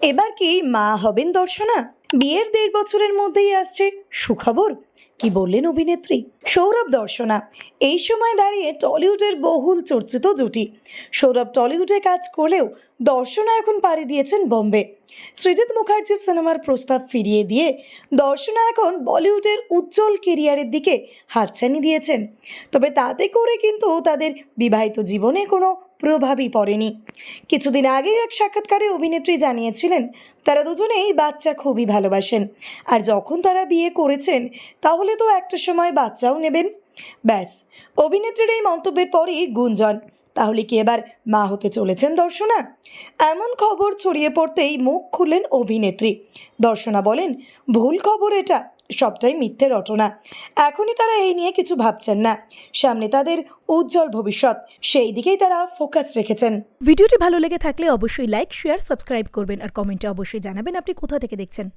এবার কি মা হবেন দর্শনা? বিয়ের 1.5 বছরের মধ্যেই আসছে সুখবর। কি বললেন অভিনেত্রী সৌরভ দর্শনা। এই সময় দাঁড়িয়ে টলিউডের বহুল চর্চিত জুটি। সৌরভ টলিউডে কাজ করলেও দর্শনা এখন পাড়ি দিয়েছেন বোম্বে। সৃজিত মুখার্জির সিনেমার প্রস্তাব ফিরিয়ে দিয়ে দর্শনা এখন বলিউডের উজ্জ্বল কেরিয়ারের দিকে হাতছানি দিয়েছেন। তবে তাতে করে কিন্তু তাদের বিবাহিত জীবনে কোনো প্রভাবই পড়েনি। কিছুদিন আগে এক সাক্ষাৎকারে অভিনেত্রী জানিয়েছিলেন তারা দুজনেই বাচ্চা খুবই ভালোবাসেন, আর যখন তারা বিয়ে করেছেন তাহলে তো একটা সময় বাচ্চাও নেবেন। ব্যাস, অভিনেত্রীর এই মন্তব্যের পরই গুঞ্জন, তাহলে কি এবার মা হতে চলেছেন দর্শনা? এমন খবর ছড়িয়ে পড়তেই মুখ খুললেন অভিনেত্রী। দর্শনা বলেন, ভুল খবর এটা, সবটাই মিথ্যে রটনা। এখনই তারা এই নিয়ে কিছু ভাবছেন না, সামনে তাদের উজ্জ্বল ভবিষ্যৎ, সেই দিকেই তারা ফোকাস রেখেছেন। ভিডিওটি ভালো লেগে থাকলে অবশ্যই লাইক, শেয়ার, সাবস্ক্রাইব করবেন আর কমেন্টে অবশ্যই জানাবেন আপনি কোথা থেকে দেখছেন।